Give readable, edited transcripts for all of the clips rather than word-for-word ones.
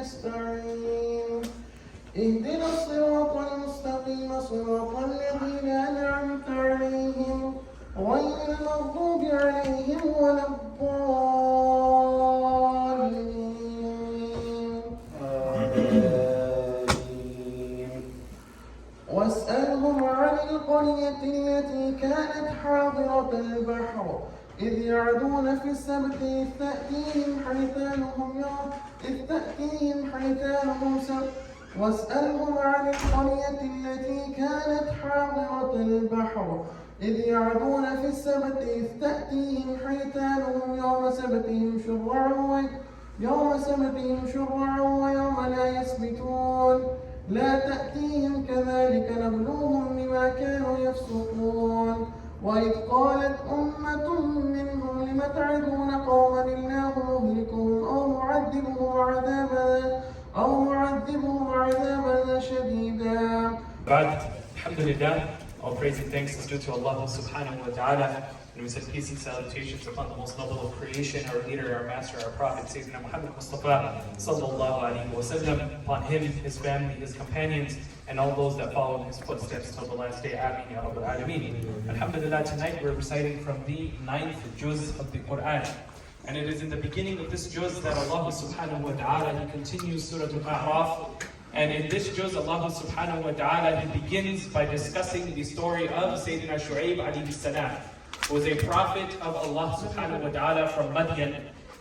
نستعين اهدنا الصراط المستقيم صراط الذين أنعمت عليهم غير المغضوب عليهم ولا الضالين واسألهم عن القرية التي كانت حاضرة البحر إذ يعدون في السبت إذ تأتيهم حيتانهم واسألهم عن القرية التي كانت حاضرة البحر إذ يعدون في السبت إذ تأتيهم حيتانهم يوم سبتهم شرعا ويوم لا يسبتون لا تأتيهم كذلك نبلوهم بما كانوا يفسقون وإذ قالت أمة منهم لم تعدون قوما الله مهلكهم أو معذبهم عذابا شديدا. بعد Alhamdulillah, all praise and thanks is due to Allah subhanahu wa ta'ala, and we send peace and salutations upon the most noble of creation, our leader, our master, our prophet, Sayyidina Muhammad Mustafa sallallahu alayhi wa sallam, upon him, his family, his companions, and all those that follow in his footsteps till the last day. Ameen ya Rabbal Alameen. Alhamdulillah, tonight we're reciting from the 9th juz of the Quran. And it is in the beginning of this juz that Allah subhanahu wa ta'ala, he continues Surah Al-A'raf. And in this juz, Allah subhanahu wa ta'ala, he begins by discussing the story of Sayyidina Shu'aib alayhi salam, who was a prophet of Allah subhanahu wa ta'ala from Madian.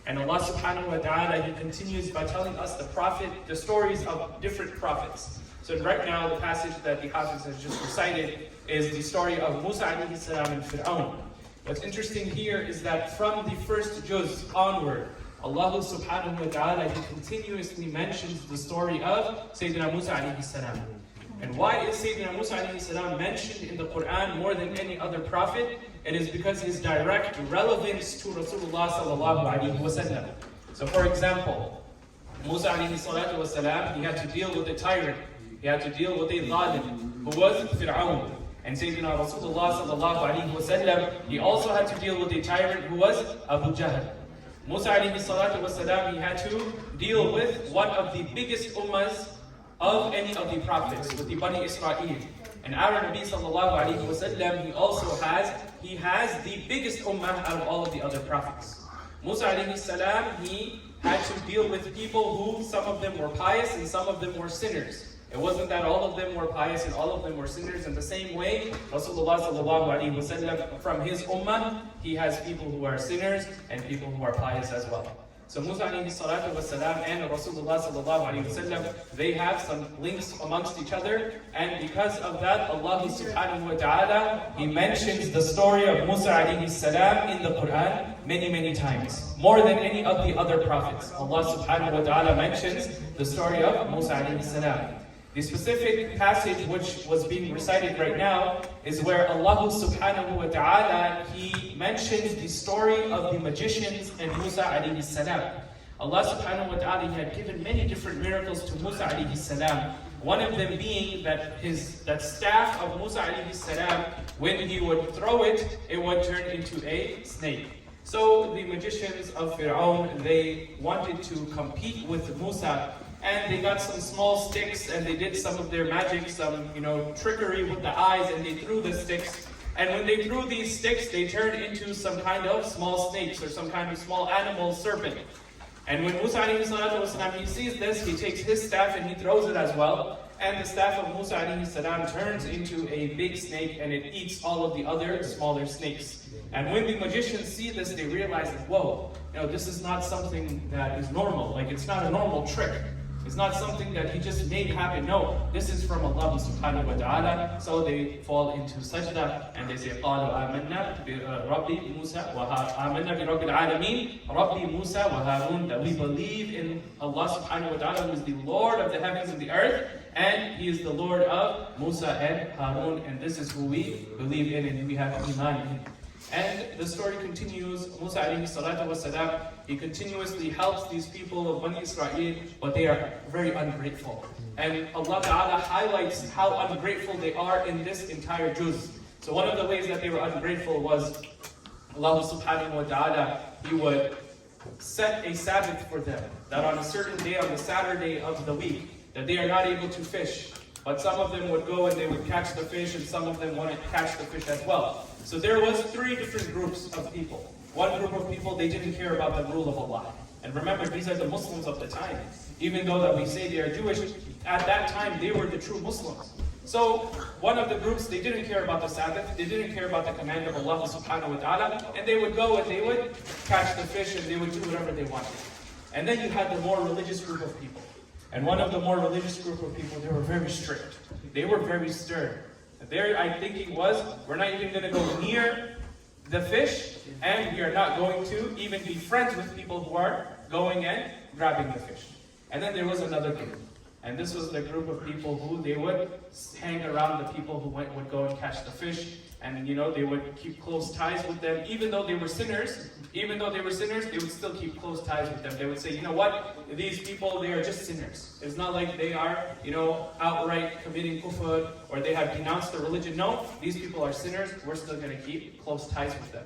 And Allah subhanahu wa ta'ala, he continues by telling us the stories of different prophets. So right now, the passage that the Hafiz has just recited is the story of Musa alayhi salam and Fir'aun. What's interesting here is that from the first juz onward, Allah subhanahu wa ta'ala, he continuously mentions the story of Sayyidina Musa alayhi salam. And why is Sayyidina Musa alayhi salam mentioned in the Quran more than any other prophet? It is because his direct relevance to Rasulullah sallallahu alayhi wa sallam. So for example, Musa alayhi salatu wa salam, he had to deal with a tyrant. He had to deal with a zalim, who was Fir'aun. And Sayyidina Rasulullah sallallahu alayhi wa sallam, he also had to deal with a tyrant who was Abu Jahl. Musa alayhi salatu wa salam, he had to deal with one of the biggest ummahs of any of the prophets, with the Bani Israel. And our Nabi sallallahu alayhi wa sallam, he has the biggest ummah out of all of the other prophets. Musa alayhi salam, he had to deal with people who, some of them were pious and some of them were sinners. It wasn't that all of them were pious and all of them were sinners. In the same way, Rasulullah sallallahu alayhi wa sallam, from his ummah, he has people who are sinners and people who are pious as well. So Musa alayhi salatu wa salam and Rasulullah sallallahu alayhi wa sallam, they have some links amongst each other. And because of that, Allah subhanahu wa ta'ala, he mentions the story of Musa alayhi salam in the Quran many, many times. More than any of the other prophets. Allah subhanahu wa ta'ala mentions the story of Musa alayhi salam. The specific passage which was being recited right now is where Allah subhanahu wa ta'ala, he mentions the story of the magicians and Musa alayhi salam. Allah subhanahu wa ta'ala, he had given many different miracles to Musa alayhi salam. One of them being that that staff of Musa alayhi salam, when he would throw it, it would turn into a snake. So the magicians of Fir'aun, they wanted to compete with Musa, and they got some small sticks and they did some of their magic, some trickery with the eyes, and they threw the sticks. And when they threw these sticks, they turned into some kind of small snakes or some kind of small animal serpent. And when Musa alayhi salatu wasalam, he sees this, he takes his staff and he throws it as well. And the staff of Musa alayhi salam turns into a big snake and it eats all of the other smaller snakes. And when the magicians see this, they realize that, whoa, this is not something that is normal. Like, it's not a normal trick. It's not something that he just made happen. No, this is from Allah subhanahu wa ta'ala. So they fall into sajda and they say, قَالُوا آمَنَّا بِرَبِّ مُوسَى آمَنَّا بِرَبِّ الْعَالَمِينَ رَبِّ مُوسَى وَهَارُونَ. That we believe in Allah subhanahu wa ta'ala, who is the Lord of the heavens and the earth, and He is the Lord of Musa and Harun, and this is who we believe in and we have iman in. And the story continues. Musa alayhi salatu wasalam, he continuously helps these people of Bani Israel, but they are very ungrateful. And Allah Ta'ala highlights how ungrateful they are in this entire juz. So one of the ways that they were ungrateful was Allah subhanahu wa ta'ala, He would set a Sabbath for them, that on a certain day, on the Saturday of the week, that they are not able to fish. But some of them would go and they would catch the fish, and some of them wouldn't catch the fish as well. So there was 3 different groups of people. One group of people, they didn't care about the rule of Allah. And remember, these are the Muslims of the time. Even though that we say they are Jewish, at that time they were the true Muslims. So one of the groups, they didn't care about the Sabbath, they didn't care about the command of Allah subhanahu wa ta'ala, and they would go and they would catch the fish and they would do whatever they wanted. And then you had the more religious group of people. And one of the more religious group of people, they were very strict. They were very stern. Their thinking was, we're not even going to go near the fish, and we are not going to even be friends with people who are going and grabbing the fish. And then there was another group. And this was the group of people who they would hang around the people who would go and catch the fish. And they would keep close ties with them. Even though they were sinners, they would still keep close ties with them. They would say, you know what, these people, they are just sinners. It's not like they are, outright committing kufr or they have denounced the religion. No, these people are sinners. We're still going to keep close ties with them.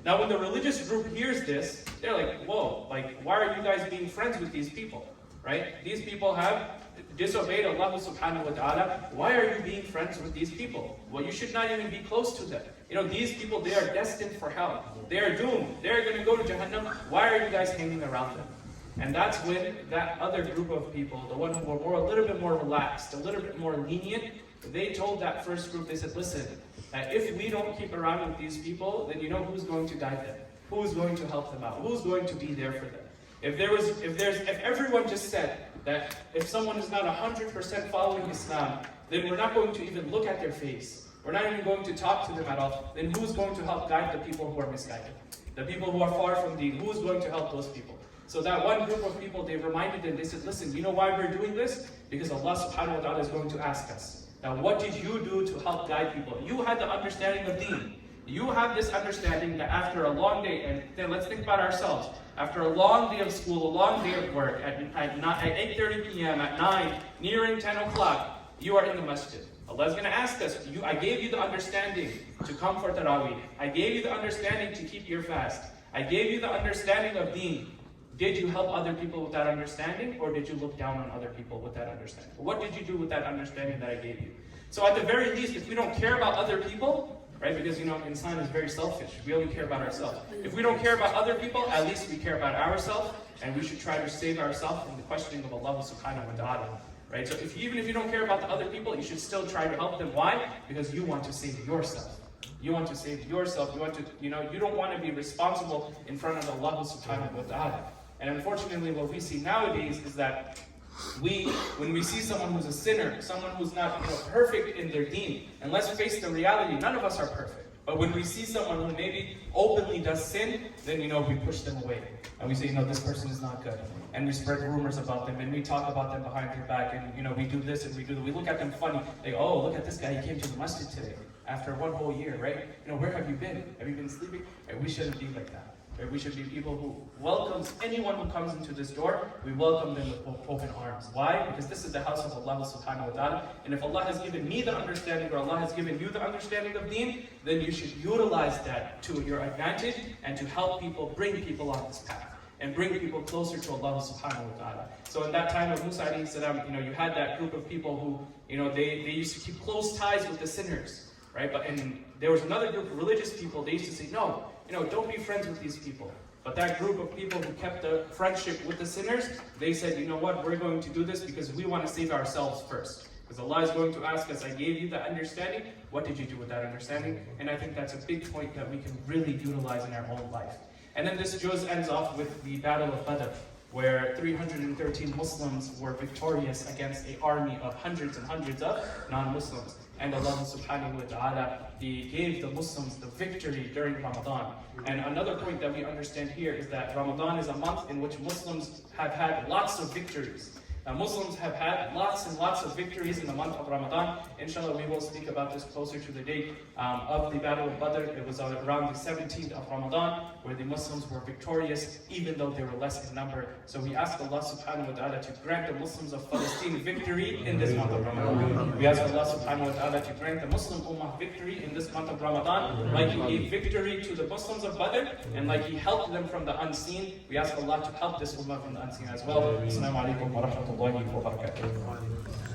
Now when the religious group hears this, they're like, whoa, why are you guys being friends with these people? Right? These people have disobeyed Allah subhanahu wa ta'ala. Why are you being friends with these people? Well, you should not even be close to them. These people, they are destined for hell. They are doomed. They're going to go to Jahannam. Why are you guys hanging around them? And that's when that other group of people, the one who were a little bit more relaxed, a little bit more lenient, they told that first group, they said, listen, if we don't keep around with these people, then who's going to guide them? Who's going to help them out? Who's going to be there for them? If everyone just said that if someone is not 100% following Islam, then we're not going to even look at their face. We're not even going to talk to them at all. Then who's going to help guide the people who are misguided? The people who are far from Deen, who's going to help those people? So that one group of people, they reminded them, they said, listen, you know why we're doing this? Because Allah subhanahu wa ta'ala is going to ask us. Now what did you do to help guide people? You had the understanding of Deen. You have this understanding that after a long day, and then let's think about ourselves. After a long day of school, a long day of work, at 8:30 p.m., at 9, nearing 10 o'clock, you are in the masjid. Allah is going to ask us, I gave you the understanding to come for Traweeh. I gave you the understanding to keep your fast. I gave you the understanding of Deen. Did you help other people with that understanding, or did you look down on other people with that understanding? What did you do with that understanding that I gave you? So at the very least, if we don't care about other people, right? Because insan is very selfish. We only care about ourselves. If we don't care about other people, at least we care about ourselves, and we should try to save ourselves from the questioning of Allah subhanahu wa ta'ala. Right? So even if you don't care about the other people, you should still try to help them. Why? Because you want to save yourself. You want to save yourself. You want to, you don't want to be responsible in front of Allah subhanahu wa ta'ala. And unfortunately, what we see nowadays is that when we see someone who's a sinner, someone who's not perfect in their deen, and let's face the reality, none of us are perfect. But when we see someone who maybe openly does sin, then we push them away. And we say, this person is not good. And we spread rumors about them, and we talk about them behind their back, and we do this and we do that. We look at them funny, like, oh, look at this guy, he came to the masjid today, after one whole year, right? Where have you been? Have you been sleeping? Right? We shouldn't be like that. Right? We should be people who welcomes anyone who comes into this door. We welcome them with open arms. Why? Because this is the house of Allah subhanahu wa ta'ala. And if Allah has given me the understanding, or Allah has given you the understanding of deen, then you should utilize that to your advantage and to help people, bring people on this path, and bring people closer to Allah subhanahu wa ta'ala. So in that time of Musa alayhi salam, you had that group of people who, they used to keep close ties with the sinners, right? And there was another group of religious people, they used to say, no, don't be friends with these people. But that group of people who kept the friendship with the sinners, they said, you know what, we're going to do this because we want to save ourselves first. Because Allah is going to ask us, I gave you the understanding, what did you do with that understanding? And I think that's a big point that we can really utilize in our own life. And then this juz ends off with the Battle of Badr, where 313 Muslims were victorious against an army of hundreds and hundreds of non-Muslims. And Allah subhanahu wa ta'ala, He gave the Muslims the victory during Ramadan. And another point that we understand here is that Ramadan is a month in which Muslims have had lots of victories. Now Muslims have had lots and lots of victories in the month of Ramadan. Inshallah, we will speak about this closer to the date of the Battle of Badr. It was around the 17th of Ramadan where the Muslims were victorious even though they were less in number. So we ask Allah subhanahu wa ta'ala to grant the Muslims of Palestine victory in this month of Ramadan. We ask Allah subhanahu wa ta'ala to grant the Muslim Ummah victory in this month of Ramadan, like He gave victory to the Muslims of Badr and like He helped them from the unseen. We ask Allah to help this Ummah from the unseen as well. Assalamu alaikum wa rahmatullahi wa barakatuh.